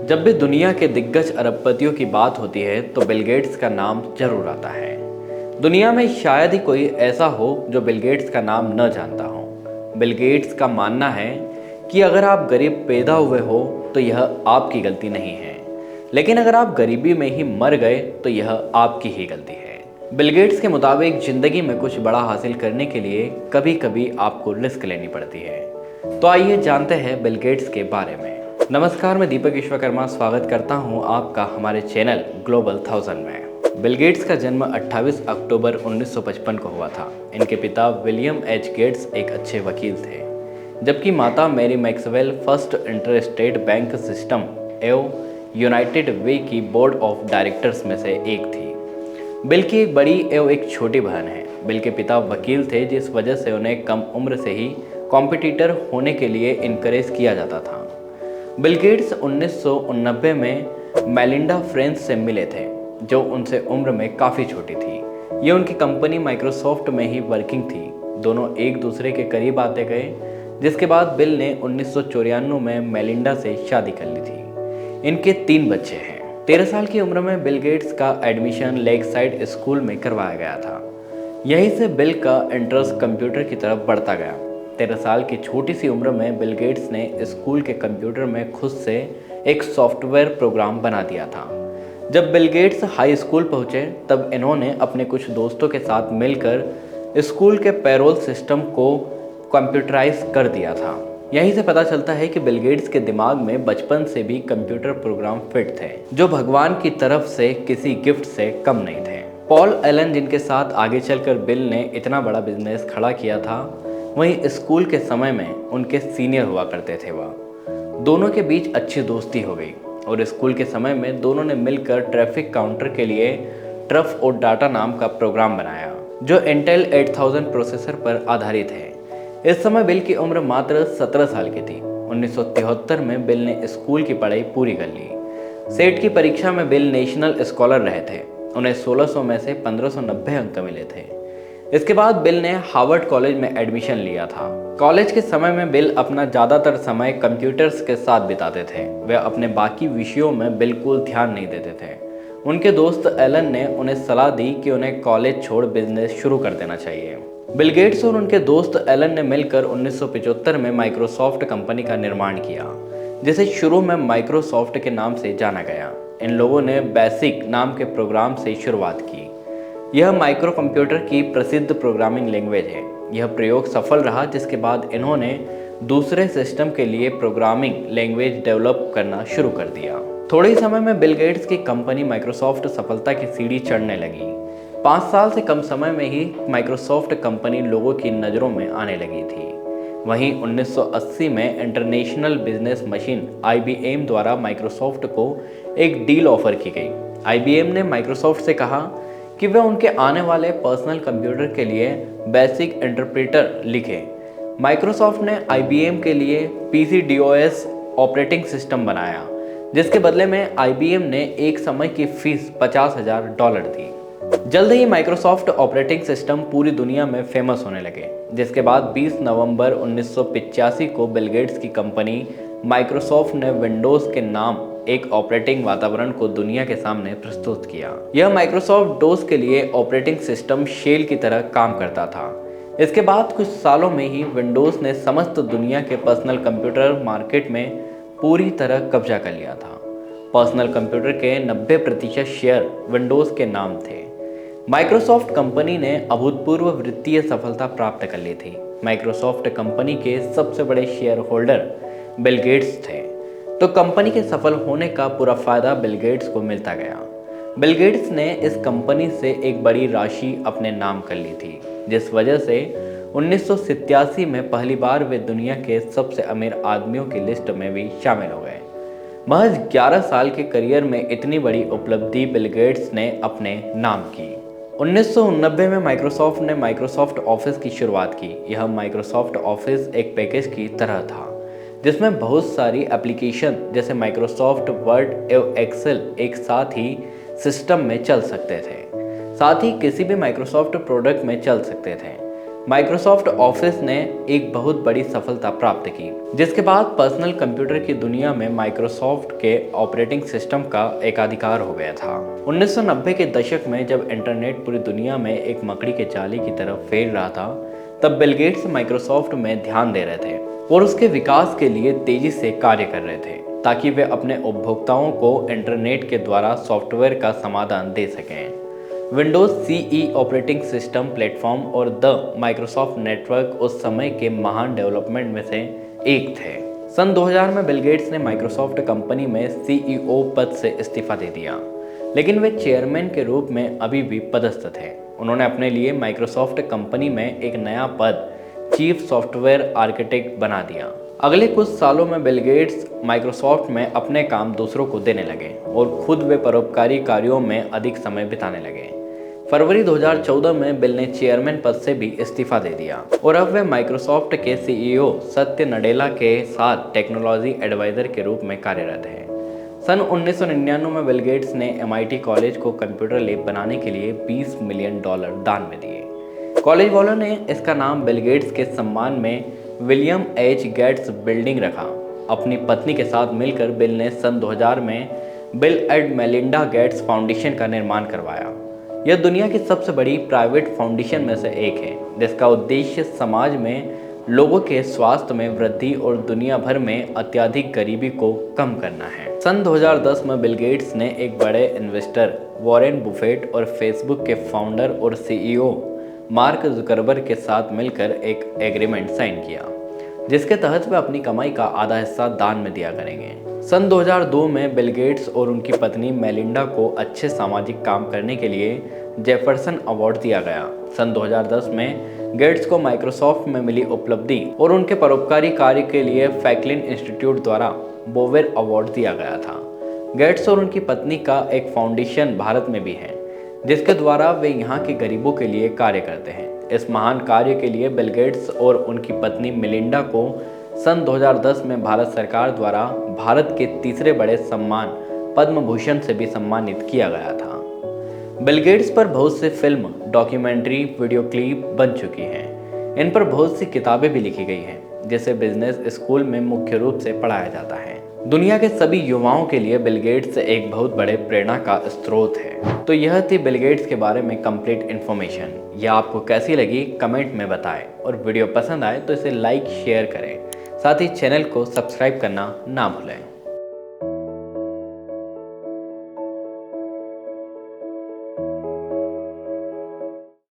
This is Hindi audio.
जब भी दुनिया के दिग्गज अरबपतियों की बात होती है तो बिल गेट्स का नाम जरूर आता है। दुनिया में शायद ही कोई ऐसा हो जो बिल गेट्स का नाम न जानता हो। बिल गेट्स का मानना है कि अगर आप गरीब पैदा हुए हो तो यह आपकी गलती नहीं है, लेकिन अगर आप गरीबी में ही मर गए तो यह आपकी ही गलती है। बिल गेट्स के मुताबिक जिंदगी में कुछ बड़ा हासिल करने के लिए कभी कभी आपको रिस्क लेनी पड़ती है। तो आइए जानते हैं बिल गेट्स के बारे में। नमस्कार, मैं दीपक विश्वकर्मा स्वागत करता हूं आपका हमारे चैनल ग्लोबल 1000 में। बिल गेट्स का जन्म 28 अक्टूबर 1955 को हुआ था। इनके पिता विलियम एच गेट्स एक अच्छे वकील थे, जबकि माता Mary Maxwell first interstate bank system एवं यूनाइटेड वे की बोर्ड ऑफ डायरेक्टर्स में से एक थी। बिल की एक बड़ी एवं एक छोटी बहन है। बिल के पिता वकील थे, जिस वजह से उन्हें कम उम्र से ही कॉम्पिटिटर होने के लिए इनकरेज किया जाता था। बिल गेट्स 1989 में मेलिंडा फ्रेंच से मिले थे, जो उनसे उम्र में काफ़ी छोटी थी। ये उनकी कंपनी माइक्रोसॉफ्ट में ही वर्किंग थी। दोनों एक दूसरे के करीब आते गए, जिसके बाद बिल ने 1994 में मेलिंडा से शादी कर ली थी। इनके 3 बच्चे हैं। 13 साल की उम्र में बिल गेट्स का एडमिशन लेक साइड स्कूल में करवाया गया था। यहीं से बिल का इंटरेस्ट कंप्यूटर की तरफ बढ़ता गया। 13 साल की छोटी सी उम्र में बिल गेट्स ने स्कूल के कंप्यूटर में खुद से एक सॉफ्टवेयर प्रोग्राम बना दिया था। जब बिल गेट्स हाई स्कूल पहुंचे तब इन्होंने अपने कुछ दोस्तों के साथ मिलकर स्कूल के पेरोल सिस्टम को कंप्यूटराइज कर दिया था। यहीं से पता चलता है कि बिल गेट्स के दिमाग में बचपन से भी कंप्यूटर प्रोग्राम फिट थे, जो भगवान की तरफ से किसी गिफ्ट से कम नहीं थे। पॉल एलन, जिनके साथ आगे चलकर बिल ने इतना बड़ा बिजनेस खड़ा किया था, वहीं स्कूल के समय में उनके सीनियर हुआ करते थे। वह दोनों के बीच अच्छी दोस्ती हो गई और स्कूल के समय में दोनों ने मिलकर ट्रैफिक काउंटर के लिए ट्रफ और डाटा नाम का प्रोग्राम बनाया, जो इंटेल 8000 प्रोसेसर पर आधारित है। इस समय बिल की उम्र मात्र 17 साल की थी। 1973 में बिल ने स्कूल की पढ़ाई पूरी कर ली। सेट की परीक्षा में बिल नेशनल स्कॉलर रहे थे। उन्हें 1600 में से 1590 अंक मिले थे। इसके बाद बिल ने हार्वर्ड कॉलेज में एडमिशन लिया था। कॉलेज के समय में बिल अपना ज़्यादातर समय कंप्यूटर्स के साथ बिताते थे। वे अपने बाकी विषयों में बिल्कुल ध्यान नहीं देते थे। उनके दोस्त एलन ने उन्हें सलाह दी कि उन्हें कॉलेज छोड़ बिजनेस शुरू कर देना चाहिए। बिल गेट्स और उनके दोस्त एलन ने मिलकर 1975 में माइक्रोसॉफ्ट कंपनी का निर्माण किया, जिसे शुरू में माइक्रोसॉफ्ट के नाम से जाना गया। इन लोगों ने बेसिक नाम के प्रोग्राम से शुरुआत की। यह माइक्रो कंप्यूटर की प्रसिद्ध प्रोग्रामिंग लैंग्वेज है। यह प्रयोग सफल रहा, जिसके बाद इन्होंने दूसरे सिस्टम के लिए प्रोग्रामिंग लैंग्वेज डेवलप करना शुरू कर दिया। थोड़े ही समय में बिल गेट्स की कंपनी माइक्रोसॉफ्ट सफलता की सीढ़ी चढ़ने लगी। 5 साल से कम समय में ही माइक्रोसॉफ्ट कंपनी लोगों की नज़रों में आने लगी थी। वहीं 1980 में इंटरनेशनल बिजनेस मशीन IBM द्वारा माइक्रोसॉफ्ट को एक डील ऑफर की गई। IBM ने माइक्रोसॉफ्ट से कहा कि वे उनके आने वाले पर्सनल कंप्यूटर के लिए बेसिक इंटरप्रेटर लिखें। माइक्रोसॉफ्ट ने IBM के लिए PC-DOS ऑपरेटिंग सिस्टम बनाया, जिसके बदले में IBM ने एक समय की फीस $50,000 दी। जल्द ही माइक्रोसॉफ्ट ऑपरेटिंग सिस्टम पूरी दुनिया में फेमस होने लगे, जिसके बाद 20 नवंबर 1985 को बिल गेट्स की कंपनी माइक्रोसॉफ्ट ने विंडोज के नाम एक ऑपरेटिंग वातावरण को दुनिया के सामने प्रस्तुत किया। यह माइक्रोसॉफ्ट डोस के लिए ऑपरेटिंग सिस्टम शेल की तरह काम करता था। इसके बाद कुछ सालों में ही विंडोज ने समस्त दुनिया के पर्सनल कंप्यूटर मार्केट में पूरी तरह कब्जा कर लिया था। पर्सनल कंप्यूटर के 90% शेयर विंडोज के नाम थे। माइक्रोसॉफ्ट कंपनी ने अभूतपूर्व वित्तीय सफलता प्राप्त कर ली थी। माइक्रोसॉफ्ट कंपनी के सबसे बड़े शेयर होल्डर बिल गेट्स थे, तो कंपनी के सफल होने का पूरा फायदा बिल गेट्स को मिलता गया। बिल गेट्स ने इस कंपनी से एक बड़ी राशि अपने नाम कर ली थी, जिस वजह से 1987 में पहली बार वे दुनिया के सबसे अमीर आदमियों की लिस्ट में भी शामिल हो गए। महज 11 साल के करियर में इतनी बड़ी उपलब्धि बिल गेट्स ने अपने नाम की। 1990 में माइक्रोसॉफ्ट ने माइक्रोसॉफ्ट ऑफिस की शुरुआत की। यह माइक्रोसॉफ्ट ऑफिस एक पैकेज की तरह था, जिसमें बहुत सारी एप्लीकेशन जैसे माइक्रोसॉफ्ट वर्ड एवं एक्सेल एक साथ ही सिस्टम में चल सकते थे। साथ ही किसी भी माइक्रोसॉफ्ट प्रोडक्ट में चल सकते थे। माइक्रोसॉफ्ट ऑफिस ने एक बहुत बड़ी सफलता प्राप्त की, जिसके बाद पर्सनल कंप्यूटर की दुनिया में माइक्रोसॉफ्ट के ऑपरेटिंग सिस्टम का एकाधिकार हो गया था। 1990 के दशक में जब इंटरनेट पूरी दुनिया में एक मकड़ी के जाले की तरफ फैल रहा था, तब बिल गेट्स माइक्रोसॉफ्ट में ध्यान दे रहे थे और उसके विकास के लिए तेजी से कार्य कर रहे थे, ताकि वे अपने उपभोक्ताओं को इंटरनेट के द्वारा सॉफ्टवेयर का समाधान दे सकें। Windows CE operating system platform और द माइक्रोसॉफ्ट नेटवर्क उस समय के महान डेवलपमेंट में से एक थे। सन 2000 में बिल गेट्स ने माइक्रोसॉफ्ट कंपनी में सीईओ पद से इस्तीफा दे दिया, लेकिन वे चेयरमैन के रूप में अभी भी पदस्थ थे। उन्होंने अपने लिए माइक्रोसॉफ्ट कंपनी में एक नया पद चीफ सॉफ्टवेयर आर्किटेक्ट बना दिया। अगले कुछ सालों में बिल गेट्स माइक्रोसॉफ्ट में अपने काम दूसरों को देने लगे और खुद वे परोपकारी कार्यों में अधिक समय बिताने लगे। फरवरी 2014 में बिल ने चेयरमैन पद से भी इस्तीफा दे दिया और अब वे माइक्रोसॉफ्ट के सीईओ सत्य नडेला के साथ टेक्नोलॉजी एडवाइजर के रूप में कार्यरत हैं। सन 1999 में बिल गेट्स ने MIT कॉलेज को कंप्यूटर लैब बनाने के लिए $20 मिलियन दान में दिए। कॉलेज वालों ने इसका नाम बिल गेट्स के सम्मान में विलियम एच गेट्स बिल्डिंग रखा। अपनी पत्नी के साथ मिलकर बिल ने सन 2000 में bill and Melinda Gates foundation का निर्माण करवाया। यह दुनिया की सबसे बड़ी प्राइवेट फाउंडेशन में से एक है, जिसका उद्देश्य समाज में लोगों के स्वास्थ्य में वृद्धि और दुनिया भर में अत्यधिक गरीबी को कम करना है। सन 2010 में बिल गेट्स ने एक बड़े इन्वेस्टर वॉरेन बुफेट और फेसबुक के फाउंडर और सीईओ मार्क जुकरबर्ग के साथ मिलकर एक एग्रीमेंट साइन किया, जिसके तहत वे अपनी कमाई का आधा हिस्सा दान में दिया करेंगे। सन 2002 में बिल गेट्स और उनकी पत्नी मेलिंडा को अच्छे सामाजिक काम करने के लिए जेफरसन अवार्ड दिया गया। सन 2010 में गेट्स को माइक्रोसॉफ्ट में मिली उपलब्धि और उनके परोपकारी कार्य के लिए फ्रैंकलिन इंस्टीट्यूट द्वारा बोवेर अवार्ड दिया गया था। गेट्स और उनकी पत्नी का एक फाउंडेशन भारत में भी है, जिसके द्वारा वे यहाँ के गरीबों के लिए कार्य करते हैं। इस महान कार्य के लिए बिल गेट्स और उनकी पत्नी मेलिंडा को सन 2010 में भारत सरकार द्वारा भारत के तीसरे बड़े सम्मान पद्म भूषण से भी सम्मानित किया गया था। बिल गेट्स पर बहुत से फिल्म, डॉक्यूमेंट्री, वीडियो क्लिप बन चुकी हैं। इन पर बहुत सी किताबें भी लिखी गई हैं, जिसे बिजनेस स्कूल में मुख्य रूप से पढ़ाया जाता है। दुनिया के सभी युवाओं के लिए बिल गेट्स एक बहुत बड़े प्रेरणा का स्रोत है। तो यह थी बिल गेट्स के बारे में कंप्लीट इन्फॉर्मेशन। यह आपको कैसी लगी कमेंट में बताएं और वीडियो पसंद आए तो इसे लाइक शेयर करें। साथ ही चैनल को सब्सक्राइब करना ना भूलें।